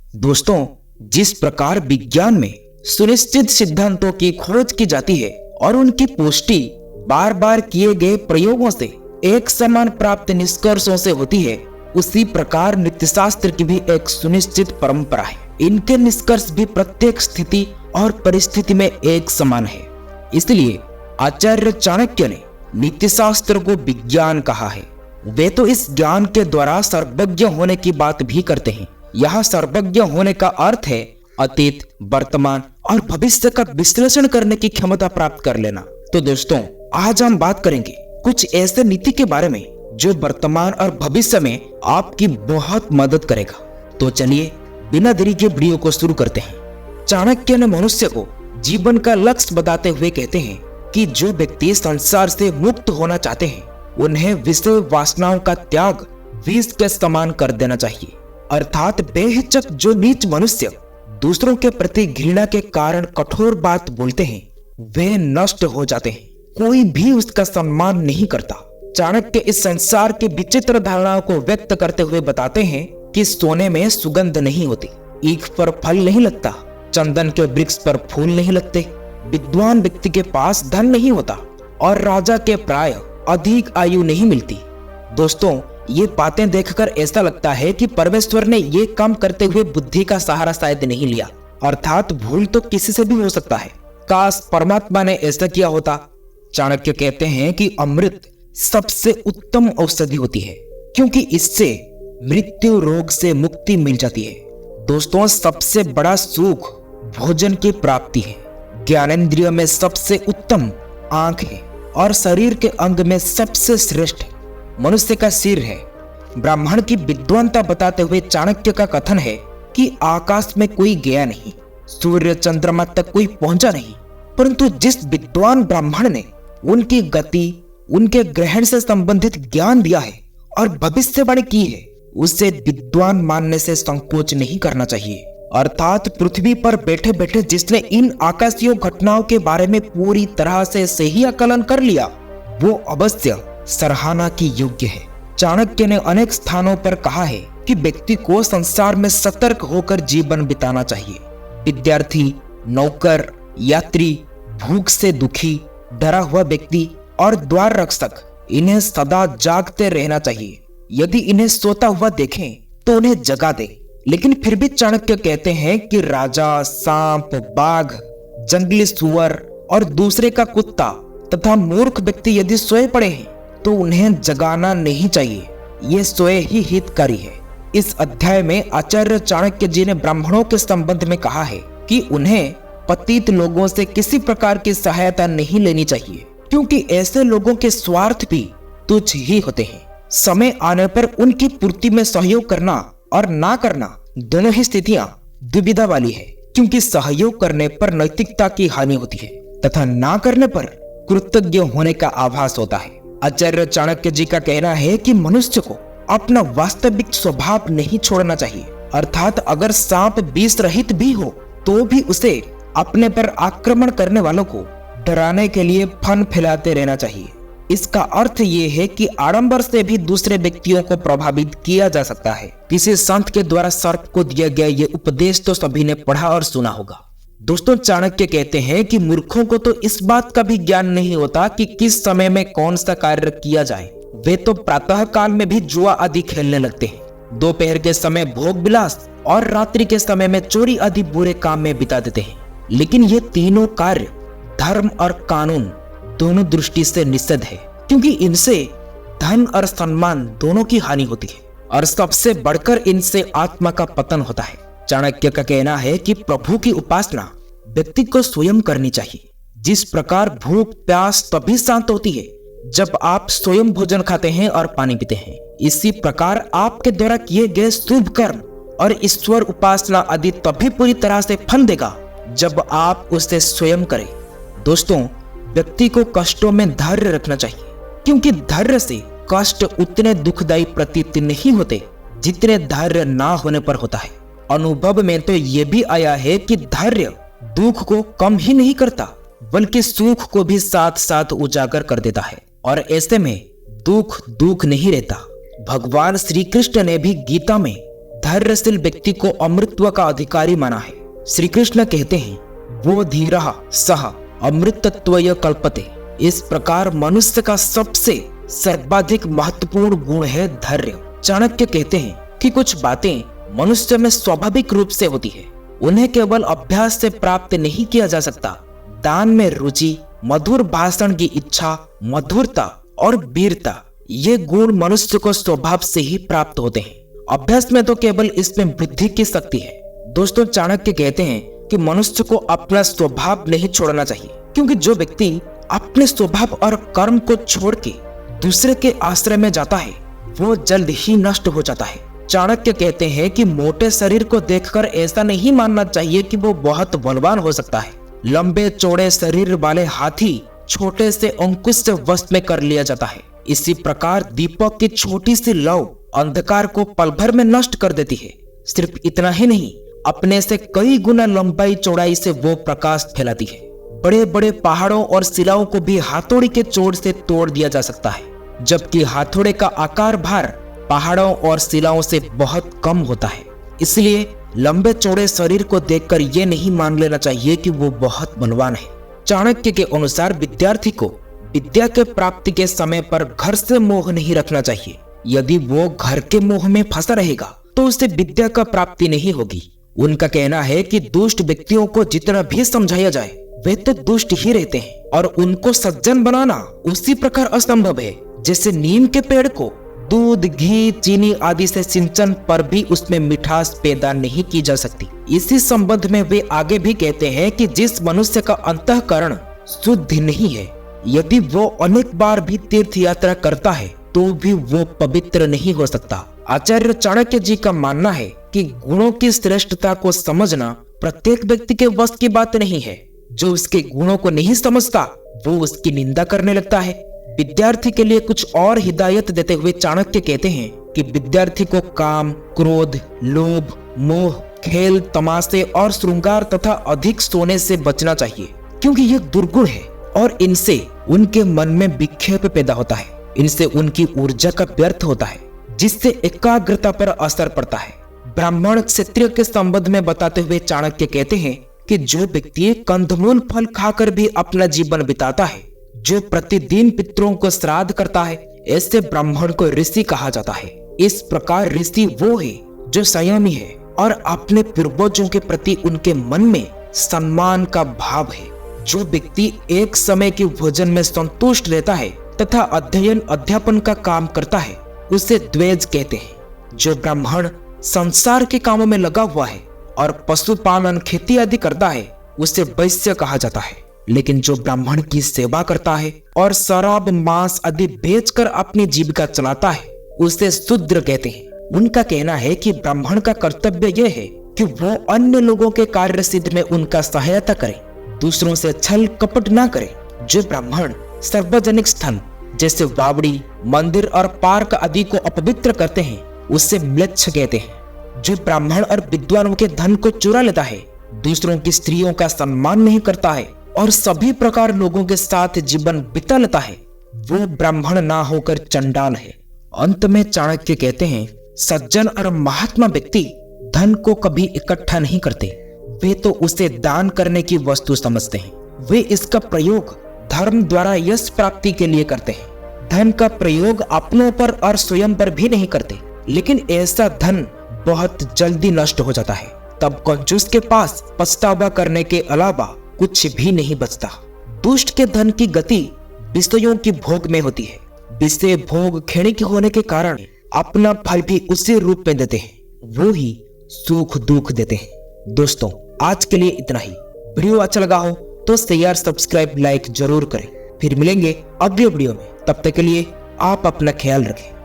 दोस्तों, जिस प्रकार विज्ञान में सुनिश्चित सिद्धांतों की खोज की जाती है और उनकी पुष्टि बार बार किए गए प्रयोगों से एक समान प्राप्त निष्कर्षों से होती है, उसी प्रकार नीतिशास्त्र की भी एक सुनिश्चित परंपरा है। इनके निष्कर्ष भी प्रत्येक स्थिति और परिस्थिति में एक समान है। इसलिए आचार्य चाणक्य ने नीतिशास्त्र को विज्ञान कहा है। वे तो इस ज्ञान के द्वारा सर्वज्ञ होने की बात भी करते हैं। यहाँ सर्वज्ञ होने का अर्थ है अतीत, वर्तमान और भविष्य का विश्लेषण करने की क्षमता प्राप्त कर लेना। तो दोस्तों, आज हम बात करेंगे कुछ ऐसे नीति के बारे में जो वर्तमान और भविष्य में आपकी बहुत मदद करेगा। तो चलिए बिना देरी के वीडियो को शुरू करते हैं। चाणक्य ने मनुष्य को जीवन का लक्ष्य बताते हुए कहते हैं कि जो व्यक्ति संसार से मुक्त होना चाहते हैं उन्हें विषय वासनाओं का त्याग विष के समान कर देना चाहिए। अर्थात बेहिचक जो नीच मनुष्य दूसरों के प्रति घृणा के कारण कठोर बात बोलते हैं वे नष्ट हो जाते हैं। कोई भी उसका सम्मान नहीं करता। चाणक्य इस संसार की विचित्र धारणाओं को व्यक्त करते हुए बताते हैं कि सोने में सुगंध नहीं होती, ईख पर फल नहीं लगता, चंदन के वृक्ष पर फूल नहीं लगते, विद्वान व्यक्ति के पास धन नहीं होता और राजा के प्राय अधिक आयु नहीं मिलती। दोस्तों, ये बातें देखकर ऐसा लगता है कि परमेश्वर ने ये काम करते हुए बुद्धि का सहारा शायद नहीं लिया। अर्थात भूल तो किसी से भी हो सकता है। काश परमात्मा ने ऐसा किया होता। चाणक्य कहते हैं कि अमृत सबसे उत्तम औषधि होती है क्योंकि इससे मृत्यु रोग से मुक्ति मिल जाती है। दोस्तों, सबसे बड़ा सुख भोजन की प्राप्ति है। ज्ञानेंद्रिय में सबसे उत्तम आंख है और शरीर के अंग में सबसे श्रेष्ठ मनुष्य का सिर है। ब्राह्मण की विद्वानता बताते हुए चाणक्य का कथन है कि आकाश में कोई गया नहीं, सूर्य चंद्रमा तक कोई पहुंचा नहीं, परंतु जिस विद्वान ब्राह्मण ने उनकी गति, उनके ग्रहण से संबंधित ज्ञान दिया है और भविष्यवाणी की है, उसे विद्वान मानने से संकोच नहीं करना चाहिए। अर्थात पृथ्वी पर बैठे बैठे जिसने इन आकाशीय घटनाओं के बारे में पूरी तरह से सही आकलन कर लिया वो अवश्य सराहना की योग्य है। चाणक्य ने अनेक स्थानों पर कहा है कि व्यक्ति को संसार में सतर्क होकर जीवन बिताना चाहिए। विद्यार्थी, नौकर, यात्री, भूख से दुखी, डरा हुआ व्यक्ति और द्वार रक्षक, इन्हें सदा जागते रहना चाहिए। यदि इन्हें सोता हुआ देखें तो उन्हें जगा दे। लेकिन फिर भी चाणक्य कहते हैं कि राजा, सांप, बाघ, जंगली सुअर और दूसरे का कुत्ता तथा मूर्ख व्यक्ति यदि सोए पड़े हैं तो उन्हें जगाना नहीं चाहिए। ये सोए ही हितकारी है। इस अध्याय में आचार्य चाणक्य जी ने ब्राह्मणों के संबंध में कहा है कि उन्हें पतित लोगों से किसी प्रकार की सहायता नहीं लेनी चाहिए क्योंकि ऐसे लोगों के स्वार्थ भी तुच्छ ही होते हैं। समय आने पर उनकी पूर्ति में सहयोग करना और ना करना दोनों ही स्थितियां दुविधा वाली है क्योंकि सहयोग करने पर नैतिकता की हानि होती है तथा ना करने पर कृतज्ञ होने का आभास होता है। आचार्य चाणक्य जी का कहना है कि मनुष्य को अपना वास्तविक स्वभाव नहीं छोड़ना चाहिए। अर्थात अगर सांप विष रहित भी हो तो भी उसे अपने पर आक्रमण करने वालों को डराने के लिए फन फैलाते रहना चाहिए। इसका अर्थ ये है कि आडंबर से भी दूसरे व्यक्तियों को प्रभावित किया जा सकता है। किसी संत के द्वारा सर्प को दिया गया ये उपदेश तो सभी ने पढ़ा और सुना होगा। दोस्तों, चाणक्य कहते हैं कि मूर्खों को तो इस बात का भी ज्ञान नहीं होता कि किस समय में कौन सा कार्य किया जाए। वे तो प्रातः काल में भी जुआ आदि खेलने लगते हैं, दोपहर के समय भोग विलास और रात्रि के समय में चोरी आदि बुरे काम में बिता देते हैं। लेकिन ये तीनों कार्य धर्म और कानून दोनों दृष्टि से निषिद्ध है क्योंकि इनसे धन और सम्मान दोनों की हानि होती है और सबसे बढ़कर इनसे आत्मा का पतन होता है। चाणक्य का कहना है कि प्रभु की उपासना व्यक्ति को स्वयं करनी चाहिए। जिस प्रकार भूख प्यास तभी शांत होती है जब आप स्वयं भोजन खाते हैं और पानी पीते हैं, इसी प्रकार आपके द्वारा किए गए शुभ कर्म और ईश्वर उपासना आदि तभी पूरी तरह से फल देगा जब आप उसे स्वयं करें। दोस्तों, व्यक्ति को कष्टों में धैर्य रखना चाहिए क्योंकि धैर्य से कष्ट उतने दुखदायी प्रतीत नहीं होते जितने धैर्य ना होने पर होता है। अनुभव में तो ये भी आया है कि धैर्य दुख को कम ही नहीं करता बल्कि सुख को भी साथ साथ उजागर कर देता है और ऐसे में दुख दुख नहीं रहता। भगवान श्री कृष्ण ने भी गीता में धैर्यशील व्यक्ति को अमृतत्व का अधिकारी माना है। श्री कृष्ण कहते हैं, वो धीरः सह अमृतत्वय कल्पते। इस प्रकार मनुष्य का सबसे सर्वाधिक महत्वपूर्ण गुण है धैर्य। चाणक्य कहते हैं कि कुछ बातें मनुष्य में स्वाभाविक रूप से होती है, उन्हें केवल अभ्यास से प्राप्त नहीं किया जा सकता। दान में रुचि, मधुर भाषण की इच्छा, मधुरता और वीरता, ये गुण मनुष्य को स्वभाव से ही प्राप्त होते हैं। अभ्यास में तो केवल इसमें वृद्धि की शक्ति है। दोस्तों, चाणक्य कहते हैं कि मनुष्य को अपना स्वभाव नहीं छोड़ना चाहिए, क्योंकि जो व्यक्ति अपने स्वभाव और कर्म को छोड़ के दूसरे के आश्रय में जाता है वो जल्द ही नष्ट हो जाता है। चाणक्य कहते हैं कि मोटे शरीर को देखकर ऐसा नहीं मानना चाहिए कि वो बहुत बलवान हो सकता है। लंबे चौड़े शरीर वाले हाथी छोटे से अंकुश से वश में कर लिया जाता है। इसी प्रकार दीपक की छोटी सी लौ अंधकार को पल भर में नष्ट कर देती है। सिर्फ इतना ही नहीं, अपने से कई गुना लंबाई चौड़ाई से वो प्रकाश फैलाती है। बड़े बड़े पहाड़ों और शिलाओं को भी हाथोड़ी के चोट से तोड़ दिया जा सकता है, जबकि हाथोड़े का आकार भार पहाड़ों और शिलाओं से बहुत कम होता है। इसलिए लंबे चौड़े शरीर को देखकर ये नहीं मान लेना चाहिए कि वो बहुत बलवान है। चाणक्य के अनुसार विद्यार्थी को विद्या के प्राप्ति के समय पर घर से मोह नहीं रखना चाहिए। यदि वो घर के मोह में फंसा रहेगा तो उसे विद्या का प्राप्ति नहीं होगी। उनका कहना है कि दुष्ट व्यक्तियों को जितना भी समझाया जाए वे तो दुष्ट ही रहते हैं, और उनको सज्जन बनाना उसी प्रकार असंभव है जैसे नीम के पेड़ को दूध, घी, चीनी आदि से सिंचन पर भी उसमें मिठास पैदा नहीं की जा सकती। इसी संबंध में वे आगे भी कहते हैं कि जिस मनुष्य का अंतःकरण शुद्ध नहीं है, यदि वो अनेक बार भी तीर्थ यात्रा करता है तो भी वो पवित्र नहीं हो सकता। आचार्य चाणक्य जी का मानना है कि गुणों की श्रेष्ठता को समझना प्रत्येक व्यक्ति के वश की बात नहीं है। जो उसके गुणों को नहीं समझता वो उसकी निंदा करने लगता है। विद्यार्थी के लिए कुछ और हिदायत देते हुए चाणक्य कहते हैं कि विद्यार्थी को काम, क्रोध, लोभ, मोह, खेल, तमाशे और श्रृंगार तथा अधिक सोने से बचना चाहिए, क्योंकि ये दुर्गुण है और इनसे उनके मन में विक्षेप पैदा होता है। इनसे उनकी ऊर्जा का व्यर्थ होता है, जिससे एकाग्रता पर असर पड़ता है। ब्राह्मण क्षत्रिय के संबंध में बताते हुए चाणक्य कहते हैं कि जो व्यक्ति कंदमूल फल खाकर भी अपना जीवन बिताता है, जो प्रतिदिन पितरों को श्राद्ध करता है, ऐसे ब्राह्मण को ऋषि कहा जाता है। इस प्रकार ऋषि वो है जो संयमी है और अपने पूर्वजों के प्रति उनके मन में सम्मान का भाव है। जो व्यक्ति एक समय के भोजन में संतुष्ट रहता है तथा अध्ययन अध्यापन का काम करता है उसे द्वेज कहते हैं। जो ब्राह्मण संसार के कामों में लगा हुआ है और पशुपालन, खेती आदि करता है उसे वैश्य कहा जाता है। लेकिन जो ब्राह्मण की सेवा करता है और शराब, मांस आदि बेचकर अपनी जीविका चलाता है उसे शूद्र कहते हैं। उनका कहना है कि ब्राह्मण का कर्तव्य यह है कि वो अन्य लोगों के कार्य सिद्ध में उनका सहायता करे, दूसरों से छल कपट ना करे। जो ब्राह्मण सार्वजनिक स्थल जैसे बावड़ी, मंदिर और पार्क आदि को अपवित्र करते हैं उसे म्लेच्छ कहते हैं। जो ब्राह्मण और विद्वानों के धन को चुरा लेता है, दूसरों की स्त्रियों का सम्मान नहीं करता है और सभी प्रकार लोगों के साथ जीवन बिता लेता है, वो ब्राह्मण ना होकर चंडाल है। अंत में चाणक्य कहते हैं, सज्जन और महात्मा व्यक्ति धन को कभी इकट्ठा नहीं करते, वे तो उसे दान करने की वस्तु समझते हैं। वे इसका प्रयोग धर्म द्वारा यश प्राप्ति के लिए करते हैं। धन का प्रयोग अपनों पर और स्वयं पर भी नहीं करते, लेकिन ऐसा धन बहुत जल्दी नष्ट हो जाता है। तब कंजूस के पास पछतावा करने के अलावा कुछ भी नहीं बचता। दुष्ट के धन की गति विषयों की भोग में होती है। विषय भोग क्षणिक होने के कारण अपना फल भी उसी रूप में देते हैं, वो ही सुख दुख देते हैं। दोस्तों, आज के लिए इतना ही। वीडियो अच्छा लगा हो तो शेयर, सब्सक्राइब, लाइक जरूर करें। फिर मिलेंगे अगले वीडियो में। तब तक के लिए आप अपना ख्याल रखें।